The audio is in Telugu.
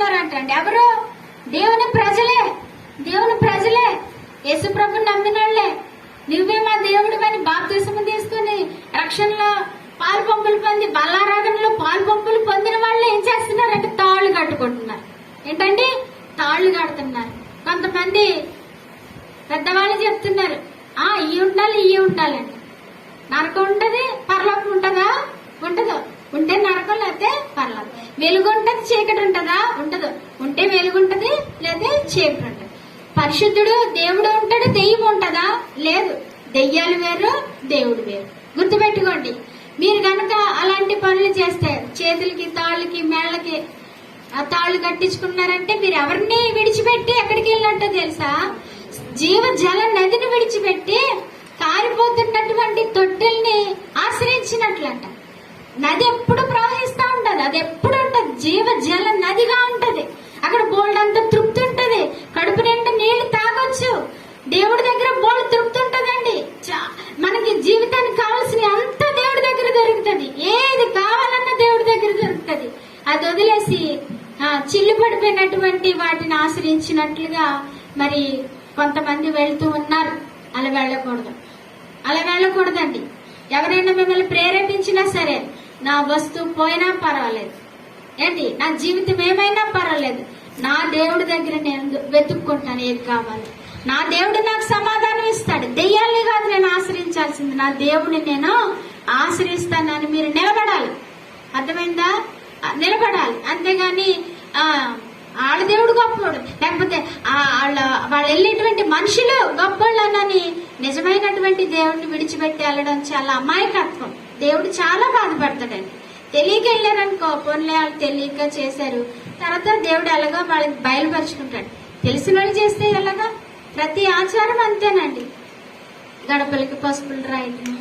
ఉన్నారంటండి. ఎవరు? దేవుని ప్రజలే. దేవుని ప్రజలే, యేసుప్రభుని నమ్మిన వాళ్ళే. నువ్వే మా దేవుడు అని బాప్తిసము తీసుకుని రక్షణలో పాలు పంపులు పొంది బల్లారాధనలో పాలు పంపులు పొందిన వాళ్ళు ఏం చేస్తున్నారంటే తాళ్ళు కట్టుకుంటున్నారు. ఏంటండి? తాళ్ళు కడుతున్నారు. కొంతమంది పెద్దవాళ్ళు చెప్తున్నారు, ఇవి ఉండాలి ఇవి ఉండాలండి. నరకం ఉంటది, పరలోకం ఉంటదా? ఉంటదు. ఉంటే నరకం, లేకపోతే పరలోకం. వెలుగు ఉంటది, చీకటి ఉంటదా? ఉంటదు. ఉంటే వెలుగు ఉంటది, లేదా చీకటి ఉంటది. పరిశుద్ధుడు దేవుడు ఉంటాడు, దెయ్యం ఉంటదా? లేదు. దెయ్యాలు వేరు, దేవుడు వేరు. గుర్తుపెట్టుకోండి. మీరు గనక అలాంటి పనులు చేస్తే, చేతులకి తాళ్ళకి మేళ్ళకి ఆ తాళ్ళు కట్టించుకున్నారంటే మీరు ఎవరిని విడిచిపెట్టి ఎక్కడికి వెళ్ళినట్టో తెలుసా? జీవ జల నదిని విడిచిపెట్టి కారిపోతున్నటువంటి తొట్టెల్ని ఆశ్రయించినట్లంట. నది ఎప్పుడు ప్రవహిస్తా ఉంటది, అది ఎప్పుడు ఉంటది, జీవ జల నదిగా ఉంటది. అక్కడ బోల్డ్ అంత తృప్తి ఉంటది, కడుపు నిండా నీళ్లు తాగొచ్చు. దేవుడి దగ్గర బోల్డ్ తృప్తి ఉంటదండి. మనకి జీవితానికి కావాల్సిన అంత దేవుడి దగ్గర దొరుకుతుంది. ఏది కావాలన్నా దేవుడి దగ్గర దొరుకుతుంది. అది వదిలేసి చిల్లు పడిపోయినటువంటి వాటిని ఆశ్రయించినట్లుగా మరి కొంతమంది వెళ్తూ ఉన్నారు. అలా వెళ్ళకూడదు, అలా వెళ్ళకూడదండి. ఎవరైనా మిమ్మల్ని ప్రేరేపించినా సరే, నా వస్తువు పోయినా పర్వాలేదు, ఏంటి నా జీవితం ఏమైనా పర్వాలేదు, నా దేవుడి దగ్గర నేను వెతుక్కుంటాను ఏది కావాలి. నా దేవుడు నాకు సమాధానం ఇస్తాడు. దెయ్యాల్ని కాదు నేను ఆశ్రయించాల్సింది, నా దేవుడిని నేను ఆశ్రయిస్తానని మీరు నిలబడాలి. అర్థమైందా? నిలబడాలి. అంతేగాని వాళ్ళ దేవుడు గొప్పవాడు, లేకపోతే వాళ్ళు వెళ్ళేటువంటి మనుషులు గొప్పవాళ్ళని నిజమైనటువంటి దేవుడిని విడిచిపెట్టి వెళ్ళడం చాలా అమాయకత్వం. దేవుడు చాలా బాధపడతాడండి. తెలియక వెళ్ళారనుకో, పోన్లే వాళ్ళు తెలియక చేశారు, తర్వాత దేవుడు ఎలాగో వాళ్ళకి బయలుపరుచుకుంటాడు. తెలిసిన వాళ్ళు చేస్తే ఎలాగా? ప్రతి ఆచారం అంతేనండి. గడపలకి పసుపులు రాయటం,